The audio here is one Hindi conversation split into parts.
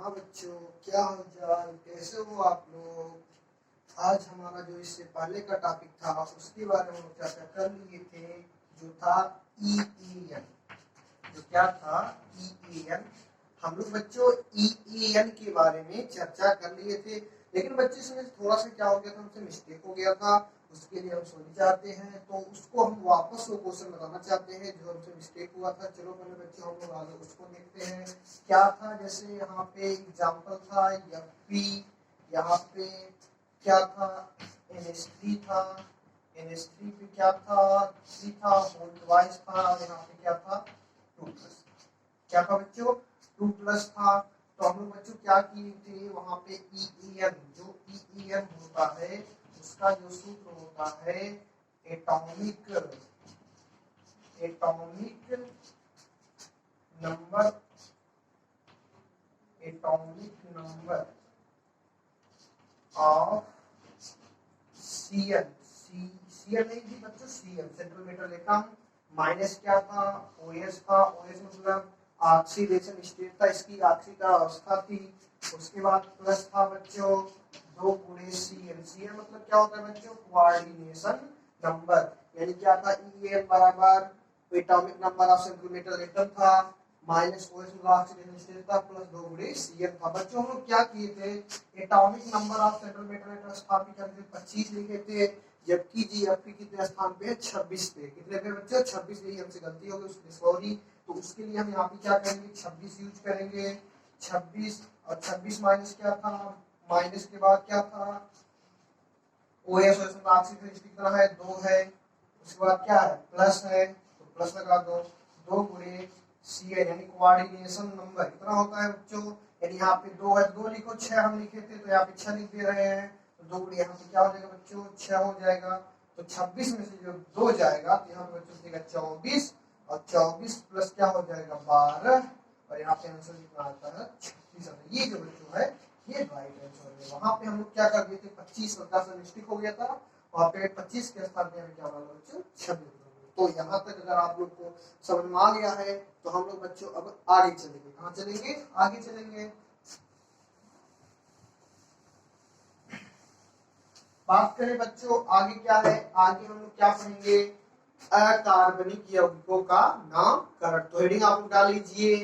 हाँ बच्चों, क्या हाल चाल, कैसे हो आप लोग। आज हमारा जो इससे पहले का टॉपिक था उसके बारे में हम चर्चा कर लिए थे, जो था EEN। जो क्या था EEN, हम लोग बच्चों EEN के बारे में चर्चा कर लिए थे। लेकिन बच्चे इसमें थोड़ा सा क्या हो गया था, हमसे मिस्टेक हो गया था। उसके लिए हम सॉरी चाहते हैं, तो उसको हम वापस वो क्वेश्चन बताना चाहते हैं जो हमसे मिस्टेक हुआ था। चलो पहले बच्चों हम लोग आगे उसको देखते हैं क्या था। जैसे यहाँ पे एग्जाम्पल था FP, यहाँ पे क्या था NH3 था, NH3 पे क्या था 3 था, होल ट्वाइस था, यहाँ पे क्या था 2+। क्या था बच्चों 2+ था। तो हम लोग बच्चों क्या किए थे वहां पे EEN, जो EEN होता है उसका जो सूत्र होता है एटॉमिक नंबर ऑफ CN नहीं थी बच्चों, CN सेंटीमीटर एटम, माइनस क्या था OS था। OS मतलब ऑक्सीडेशन स्टेट था, इसकी ऑक्सीकरण अवस्था थी। उसके बाद प्लस था बच्चों 2 गुणे CN मतलब क्या होता है बच्चों कोऑर्डिनेशन नंबर। यानी क्या था EN बराबर atomic number of centimetre atom था, माइनस OS मतलब ऑक्सीडेशन स्टेट था, प्लस 2 गुणे CN था। बच्चों हम लोग क्या किए थे, atomic number of centimetre atom स्थापित करके 25 लिखे थे, जबकि GFP कितने स्थान पे है 26 पे। कितने पे बच्चों 26, यही हमसे गलती हो गई, उसके सॉरी। तो उसके लिए हम यहाँ पे क्या करेंगे 26 यूज करेंगे। 26 और 26 माइनस क्या था, माइनस के बाद क्या था OS में ऑक्सीजन कितना है 2 है। उसके बाद क्या है प्लस है, तो प्लस लगा दो। 2 गुणे CN यानी कोऑर्डिनेशन नंबर कितना होता है बच्चों, यानी यहाँ पे 2 है 2 लिखो, 6 हम लिखे थे तो यहाँ पे 6 लिख दे रहे हैं। तो 2 गुणे यहाँ पे क्या हो जाएगा बच्चों 6 हो जाएगा। तो 26 में से जो 2 जाएगा तो यहाँ पे बच्चों देगा 24, और 24 प्लस क्या हो जाएगा 12, और यहाँ पे आंसर कितना आता है 36। ये जो बच्चों है ये राइट आंसर है। वहां पे हम लोग क्या कर दिए थे 25 और 10 मिस्टेक हो गया था, वहां पे 25 के स्थान पे हमें क्या माना बच्चों 26। तो यहाँ तक अगर आप लोग को समझ में आ गया है तो हम लोग बच्चों अब आगे चलेंगे। कहाँ चलेंगे, आगे चलेंगे। बात करें बच्चों आगे क्या है, आगे हम लोग क्या पढ़ेंगे अकार्बनिक यौगिकों का नामकरण। तो हेडिंग आप लोग डाल लीजिए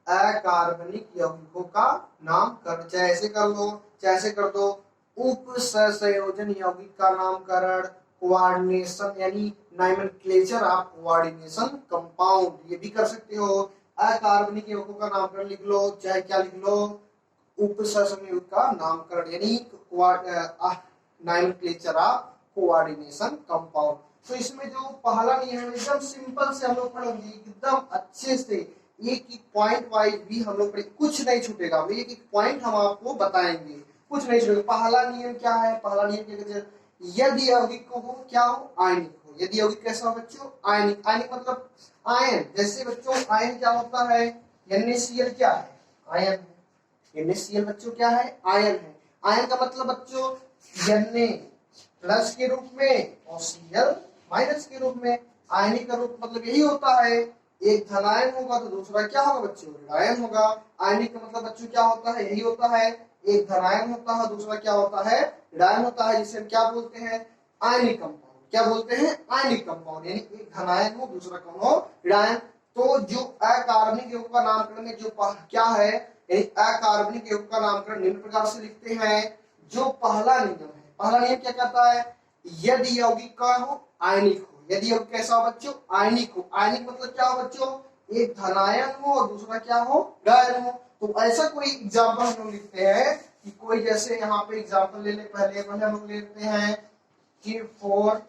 अकार्बनिक यौगिकों का नामकरण। चाहे ऐसे कर लो चाहे ऐसे कर दो, उप संयोजन यौगिक का नामकरण, कोऑर्डिनेशन यानी नोमेनक्लेचर ऑफ कोऑर्डिनेशन कंपाउंड, ये भी कर सकते हो। अकार्बनिक यौगिकों का नामकरण लिख लो, चाहे क्या लिख लो उप संयुग का नामकरण यानी नोमेनक्लेचर ऑफ कोऑर्डिनेशन कंपाउंड। तो इसमें जो पहला नियम है एकदम सिंपल से हम लोग पढ़ेंगे एकदम अच्छे से, एक एक पॉइंट वाइज भी हम लोग पढ़ेंगे, कुछ नहीं छूटेगा, एक एक पॉइंट हम आपको बताएंगे, कुछ नहीं छूटेगा। पहला नियम क्या है, पहला नियम क्या कहते हैं, यदि यौगिक को हो क्या हो आयनिक हो। यदि यौगिक कैसा हो बच्चों आयनिक, आयनिक मतलब आयन। जैसे बच्चों आयन क्या होता है, NaCl क्या है आयन, NaCl बच्चों क्या है आयन है। आयन का मतलब बच्चों Na प्लस के रूप में और Cl माइनस के रूप में। आयनिक का रूप मतलब यही होता है, एक धनायन होगा तो दूसरा क्या होगा बच्चों ऋणायन होगा। आयनिक का मतलब बच्चों क्या होता है, यही होता है, एक धनायन होता है दूसरा क्या होता है ऋणायन होता है, जिसे हम क्या बोलते हैं आयनिक कंपाउंड। क्या बोलते हैं आयनिक कंपाउंड, यानी एक धनायन हो दूसरा कौन हो ऋणायन। तो जो अकार्बनिक यौगिक का नामकरण में जो क्या है, यानी अकार्बनिक यौगिक का नामकरण निम्न प्रकार से लिखते हैं। जो पहला नियम है, पहला नियम क्या कहता है, यदि यौगिक का हो आयनिक हो। यदि यौगिक कैसा हो बच्चों आयनिक हो। आयनिक मतलब क्या हो बच्चों, एक धनायन हो और दूसरा क्या हो ऋणायन हो। तो ऐसा कोई एग्जाम्पल हम लोग लिखते हैं कि कोई जैसे यहाँ पे एग्जाम्पल ले ले, पहले हम लोग लेते हैं कि 4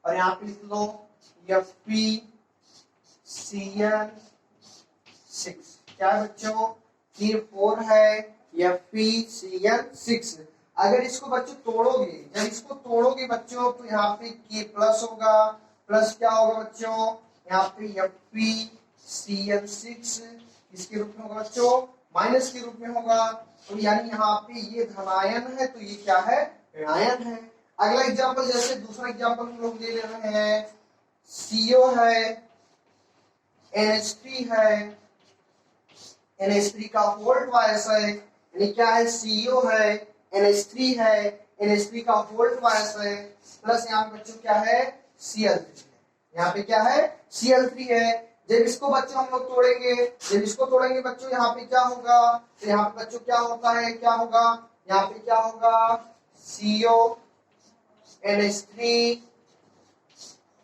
और यहाँ पे लिख लो FeCl6। क्या है बच्चों कि 4 है FeCl6। अगर इसको बच्चों तोड़ोगे, जब इसको तोड़ोगे बच्चों तो यहाँ पे K प्लस होगा, प्लस क्या होगा बच्चों यहाँ पे FeCl6 इसके रूप में होगा बच्चों माइनस के रूप में होगा। तो यानी यहाँ पे ये धनायन है तो ये क्या है ऋणायन है। अगला एग्जांपल जैसे दूसरा एग्जांपल हम लोग ले रहे हैं, CO है NH3 है NH3 का होल ट्वाइस है, यानी क्या है CO है, NH3 है, NH3 का होल ट्वाइस है, प्लस यहाँ पे बच्चों क्या है Cl3 है, यहाँ पे क्या है Cl3 है। जब इसको बच्चों हम लोग तोड़ेंगे, जब इसको तोड़ेंगे बच्चों यहाँ पे क्या होगा, तो यहाँ पे बच्चों क्या होता है, क्या होगा, यहाँ पे क्या होगा CO NH3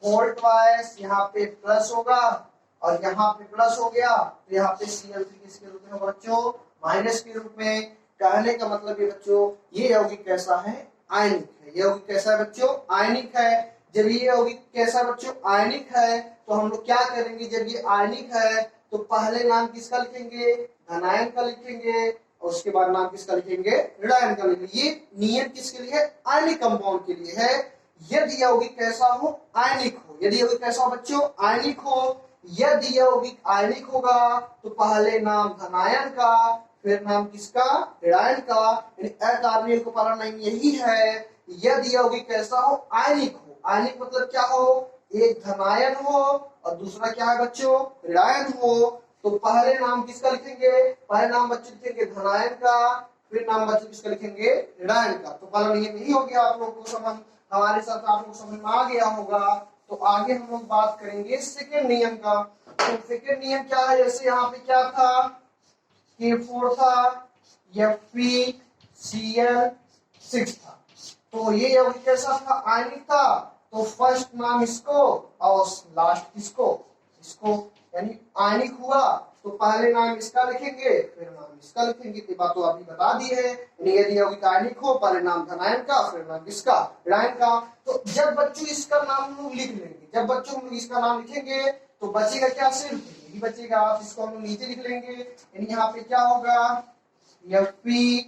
होल ट्वाइस, यहाँ पे प्लस होगा और यहाँ पे प्लस हो गया, तो यहाँ पे Cl3 किसके रूप में बच्चों माइनस के रूप में। कहने का मतलब ये बच्चों ये यौगिक कैसा है आयनिक है, ये यौगिक कैसा है बच्चों आयनिक है। जब ये यौगिक कैसा बच्चों आयनिक है तो हम लोग क्या करेंगे, जब ये आयनिक है तो पहले नाम किसका लिखेंगे धनायन का लिखेंगे और उसके बाद नाम किसका लिखेंगे ऋणायन का लिखेंगे। ये नियम किसके लिए है आयनिक कंपाउंड के लिए है। यदि यौगिक कैसा हो आयनिक हो, यदि यौगिक कैसा हो बच्चों आयनिक हो, यदि यौगिक आयनिक होगा तो पहले नाम धनायन का फिर नाम किसका ऋणायन का, यानी अकार्बनिक को पहला नाम यही है। यदि यौगिक कैसा हो आयनिक हो, आयनिक मतलब क्या हो एक धनायन हो और दूसरा क्या है बच्चों ऋणायन हो, तो पहले नाम किसका लिखेंगे, पहले नाम बच्चों लिखेंगे धनायन का फिर नाम बच्चों किसका लिखेंगे ऋणायन का। तो पहला नियम यही हो गया, आप लोग को समझ हमारे साथ आप लोग समझ में आ गया होगा। तो आगे हम लोग बात करेंगे सेकेंड नियम का। तो सेकेंड नियम क्या है, जैसे यहाँ पे क्या था K4 था, FeCl6 था, तो ये यौगिक कैसा था आयनिक था, तो फर्स्ट नाम इसको और लास्ट किसको इसको, यानी आयनिक हुआ तो पहले नाम इसका लिखेंगे फिर नाम इसका लिखेंगे। ये बात तो अभी बता दी है, यानी यदि यौगिक आयनिक हो पहले नाम धनायन का फिर नाम किसका ऋणायन का। तो जब बच्चों इसका नाम हम लोग लिख लेंगे, जब बच्चों हम लोग इसका नाम लिखेंगे तो बचेगा क्या सिर्फ यही बचेगा, आप इसको हम लोग नीचे लिख लेंगे, यानी यहाँ पे क्या होगा FeCl6।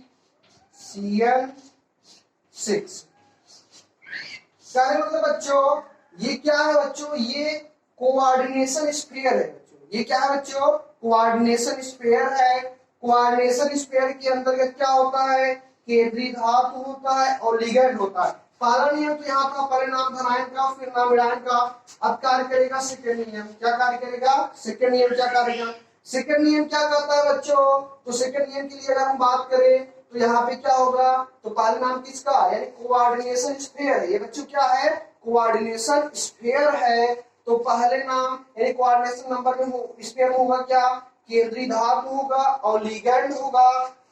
मतलब बच्चों ये क्या है बच्चों, ये कोऑर्डिनेशन स्फीयर है बच्चों, ये क्या है बच्चों कोऑर्डिनेशन स्फीयर है। कोऑर्डिनेशन स्फीयर के अंतर्गत क्या होता है केंद्रीय धातु होता है और लिगैंड होता है। पहला नियम तो यहाँ था पहले नाम धनायन का फिर नाम ऋणायन का। अब कार्य करेगा सेकंड नियम, क्या कार्य करेगा सेकंड नियम क्या करेगा, सेकंड नियम क्या कहता है बच्चों, तो सेकंड नियम के लिए अगर हम बात करें तो यहाँ पे क्या होगा, तो पहले नाम किसका यानी कोऑर्डिनेशन स्फीयर है, ये बच्चों क्या है कोऑर्डिनेशन स्फीयर है। तो पहले नाम यानी कोऑर्डिनेशन नंबर में स्फीयर में होगा क्या केंद्रीय धातु होगा और लिगैंड होगा,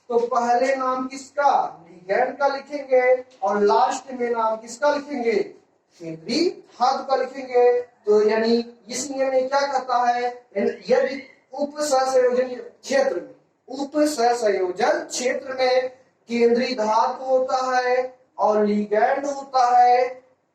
तो पहले नाम किसका लिगैंड का लिखेंगे और लास्ट में नाम किसका लिखेंगे केंद्रीय धातु का लिखेंगे। तो यानी इस नियम में क्या कहता है, यदि उप सहसंयोजन क्षेत्र में, उप सहसंयोजन क्षेत्र में केंद्रीय धातु होता है और लिगैंड होता है,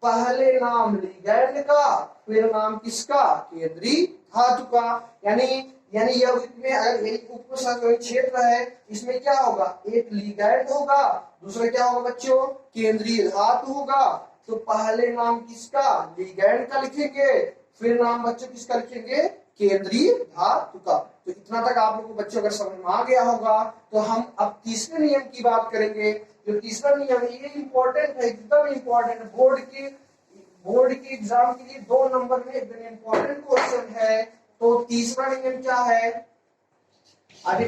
पहले नाम लिगैंड का फिर नाम किसका केंद्रीय धातु का। यानी यौगिक में अगर एक उप सहसंयोजन क्षेत्र है इसमें क्या होगा एक लिगैंड होगा दूसरा क्या होगा बच्चों केंद्रीय धातु होगा, तो पहले नाम किसका लिगैंड का लिखेंगे फिर नाम बच्चों किसका लिखेंगे केंद्रीय धातु का। तो इतना तक आप लोगों को बच्चों अगर समझ में आ गया होगा तो हम अब तीसरे नियम की बात करेंगे। जो तीसरा नियम है ये इंपॉर्टेंट है, एकदम इंपॉर्टेंट, बोर्ड के एग्जाम के लिए 2 नंबर में एकदम इंपॉर्टेंट क्वेश्चन है। तो तीसरा नियम क्या है, अभी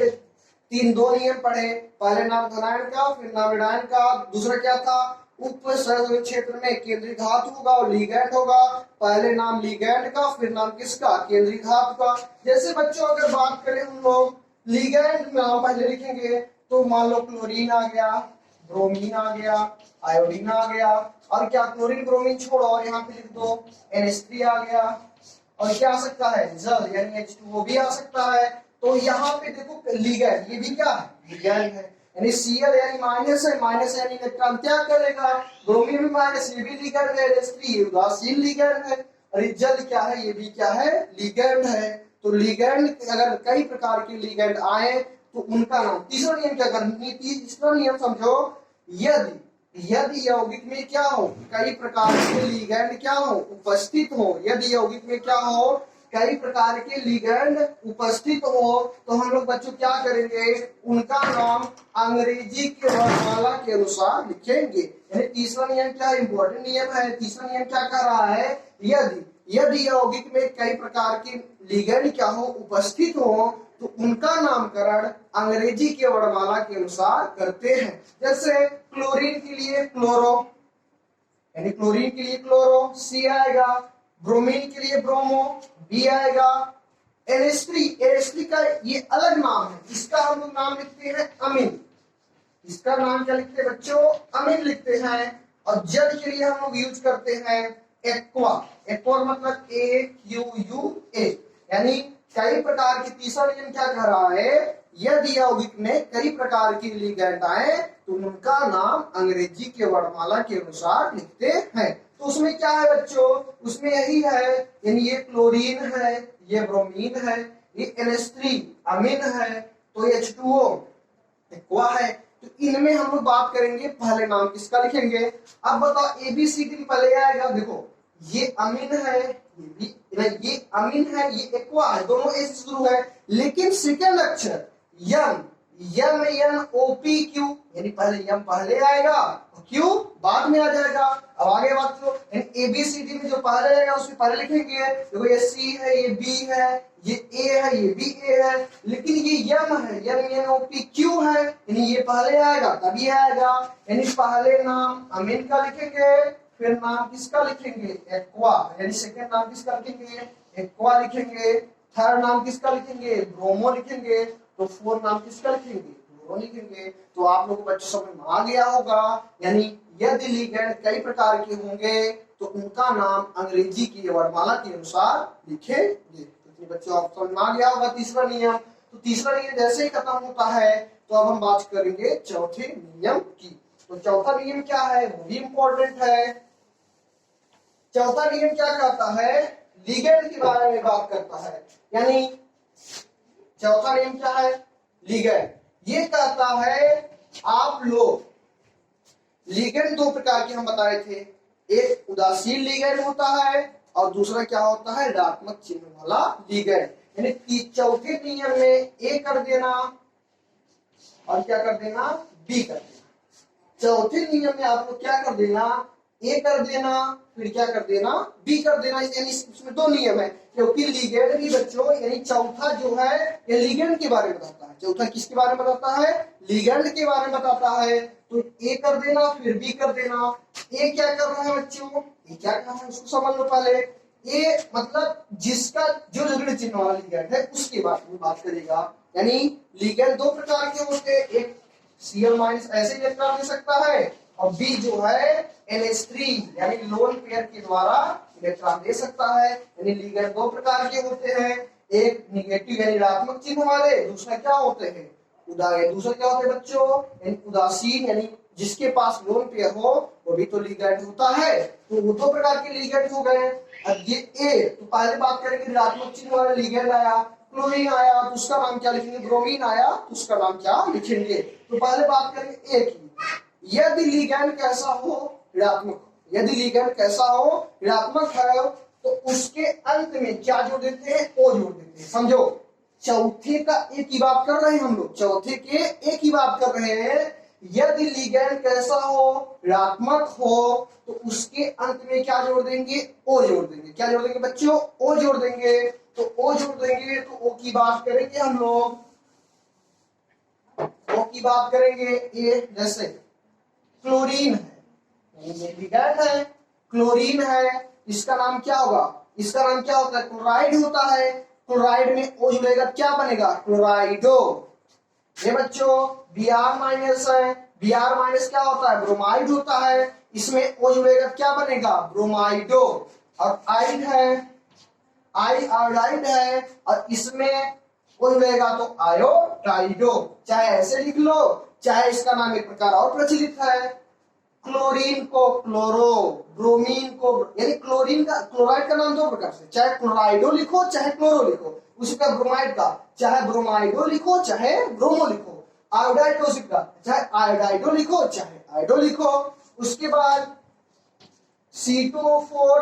दो नियम पढ़े, पहले नाम धनायन का फिर नाम ऋणायन का, दूसरा क्या था उप सहसंयोजन क्षेत्र में केंद्रीय धातु होगा और लिगैंड होगा, पहले नाम लिगैंड का फिर नाम किसका केंद्रीय धातु का। जैसे बच्चों अगर बात करें हम लोग लिगैंड में नाम पहले लिखेंगे तो मान लो क्लोरीन आ गया, ब्रोमीन आ गया, आयोडीन आ गया, और क्या क्लोरीन ब्रोमीन छोड़ो और यहाँ पे लिख दो NH3 आ गया, और क्या आ सकता है जल यानी H2O भी आ सकता है। तो यहाँ पे देखो लिगैंड ये भी क्या है लिगैंड है, यानी Cl यानी माइनस है, माइनस यानी इलेक्ट्रॉन त्याग करेगा, ब्रोमीन भी माइनस ये भी लिगैंड है, NH3 ये उदासीन लिगैंड है, और जल क्या है ये भी क्या है लिगैंड है। तो लिगैंड अगर कई प्रकार के लिगैंड आए तो उनका नाम, तीसरा नियम क्या करनी, तीसरा नियम समझो, यदि यौगिक में क्या हो कई प्रकार के लिगैंड क्या हो उपस्थित हो, यदि यौगिक में क्या हो कई प्रकार के लिगैंड उपस्थित हो तो हम लोग बच्चों क्या करेंगे उनका नाम अंग्रेजी के वर्णमाला के अनुसार लिखेंगे। यानी तीसरा नियम क्या इंपॉर्टेंट नियम है, तीसरा नियम क्या कह रहा है यदि यौगिक में कई प्रकार के लिगेंड क्या हो उपस्थित हो तो उनका नामकरण अंग्रेजी के वर्णमाला के अनुसार करते हैं। जैसे क्लोरीन के लिए क्लोरो, यानी क्लोरीन के लिए क्लोरो सी आएगा, ब्रोमीन के लिए ब्रोमो बी आएगा, NH3 का ये अलग नाम है, इसका हम लोग नाम लिखते हैं अमीन। इसका नाम क्या लिखते हैं बच्चों? अमीन लिखते हैं। और जल के लिए हम लोग यूज करते हैं एक्वा। एक्वा मतलब AQUA, यानी कई प्रकार के। तीसरा नियम क्या कह रहा है? यदि यौगिक में कई प्रकार की लिगेंड आए तो उनका नाम अंग्रेजी के वर्णमाला के अनुसार लिखते हैं। तो उसमें क्या है बच्चों? उसमें यही है, यानी ये क्लोरीन है, ये ब्रोमीन है, ये NH3 अमीन है, तो H2O एक्वा है। तो इनमें हम लोग बात करेंगे पहले नाम किसका लिखेंगे। अब बताओ ABCD में पहले आएगा, देखो ये अमीन है, ये अमीन है, ये एक्वा है, दोनों ए से शुरू है। लेकिन सेकेंड अक्षर यम, MNOPQ, यानी पहले यम पहले आएगा और क्यू बाद में आ जाएगा। अब आगे बात करो, ABCD में जो पहले आएगा उसमें पहले लिखेंगे। देखो ये C है, ये B है, ये A है, ये भी A है, लेकिन ये यम है, MNOPQ है, यानी ये पहले आएगा तभी आएगा। यानी पहले नाम अमीन का लिखेंगे, फिर नाम किसका लिखेंगे? एक्वा, यानी सेकेंड नाम किसका लिखेंगे? एक्वा लिखेंगे। थर्ड नाम किसका लिखेंगे? ब्रोमो लिखेंगे। तो फोर्थ नाम किसका लिखेंगे? क्लोरो लिखेंगे। तो आप लोगों को बच्चों समझ में आ गया होगा, यानी यदि लिगेंड कई प्रकार के होंगे तो उनका नाम अंग्रेजी की वर्णमाला के अनुसार लिखेंगे। तो बच्चों आप समझ में आ गया होगा तीसरा नियम। तो तीसरा नियम जैसे ही खत्म होता है तो अब हम बात करेंगे चौथे नियम की। तो चौथा नियम क्या है? वो भी इंपॉर्टेंट है। चौथा नियम क्या कहता है? लिगेंड के बारे में बात करता है। यानी चौथा नियम क्या है? लिगेंड। ये कहता है आप लोग लिगेंड दो प्रकार के हम बताए थे, एक उदासीन लिगेंड होता है और दूसरा क्या होता है? ऋणात्मक चिन्ह वाला लिगेंड। यानी चौथे नियम में ए कर देना और क्या कर देना? बी कर देना। चौथे नियम में आप लोग क्या कर देना? ए कर देना, फिर क्या कर देना? बी कर देना। यानी इसमें दो नियम है, क्योंकि लिगेंड भी बच्चों, यानी चौथा जो है ये लिगेंड के बारे में बताता है। चौथा किसके बारे में बताता है? लिगेंड के बारे में बताता है। तो ए कर देना फिर बी कर देना। ए क्या कर रहा है बच्चों? ए क्या कर रहा है उसको समझ लो पहले। ए मतलब जिसका जो ऋण चिन्ह वाला लिगेंड है उसके बारे में बात करेगा। यानी लिगेंड दो प्रकार के होते हैं, एक Cl- ऐसे इलेक्ट्रॉन दे सकता है और बी जो है NH3 यानी लोन पेयर के द्वारा इलेक्ट्रॉन दे सकता है। यानी लिगेंड दो प्रकार के होते हैं, एक निगेटिव यानी ऋणात्मक चिन्ह वाले, दूसरा क्या होते हैं? दूसरा क्या होते हैं बच्चों? उदासीन, यानी जिसके पास लोन पेयर हो वो भी तो लिगेंड होता है। तो वो दो प्रकार के लिगेंड हो गए। अब ये ए, तो पहले बात करेंगे ऋणात्मक चिन्ह वाला लिगेंड आया, क्लोरीन आया तो उसका नाम क्या लिखेंगे? ब्रोमीन आया तो उसका नाम क्या लिखेंगे? तो पहले बात करेंगे ए की। यदि लिगेंड कैसा हो? ऋणात्मक। यदि लिगेंड कैसा हो? ऋणात्मक है तो उसके अंत में क्या जोड़ देते हैं? ओ जोड़ देते हैं। समझो, चौथे का एक ही बात कर रहे हैं हम लोग, चौथे के एक ही बात कर रहे हैं। यदि लिगेंड कैसा हो? ऋणात्मक हो तो उसके अंत में क्या जोड़ देंगे? ओ जोड़ देंगे। क्या जोड़ देंगे बच्चों? ओ जोड़ देंगे। तो ओ जोड़ देंगे तो ओ की बात करेंगे हम लोग। ओ की बात करेंगे ये, जैसे क्लोरीन है, ये लिगेंड है, क्लोरीन है, इसका नाम क्या होगा? इसका नाम क्या होता है? क्लोराइड होता है। क्लोराइड में ओ जुड़ेगा, क्या बनेगा? क्लोराइडो। ये बच्चों Br- है, Br- क्या होता है? ब्रोमाइड होता है। इसमें ओ जुड़ेगा, क्या बनेगा? ब्रोमाइडो। और आइड है, आयोडाइड है, और इसमें ओ जुड़ेगा तो आयोडाइडो। चाहे ऐसे लिख लो, चाहे इसका नाम एक प्रकार और प्रचलित है, क्लोरीन को क्लोरो, ब्रोमीन को, यानी क्लोरीन का, क्लोराइड का नाम दो प्रकार से, चाहे क्लोराइडो लिखो चाहे क्लोरो लिखो। उसी का ब्रोमाइड का चाहे ब्रोमाइडो लिखो चाहे ब्रोमो लिखो। आयोडाइड का उसी का चाहे आयोडाइडो लिखो चाहे आयोडो लिखो। उसके बाद C2O4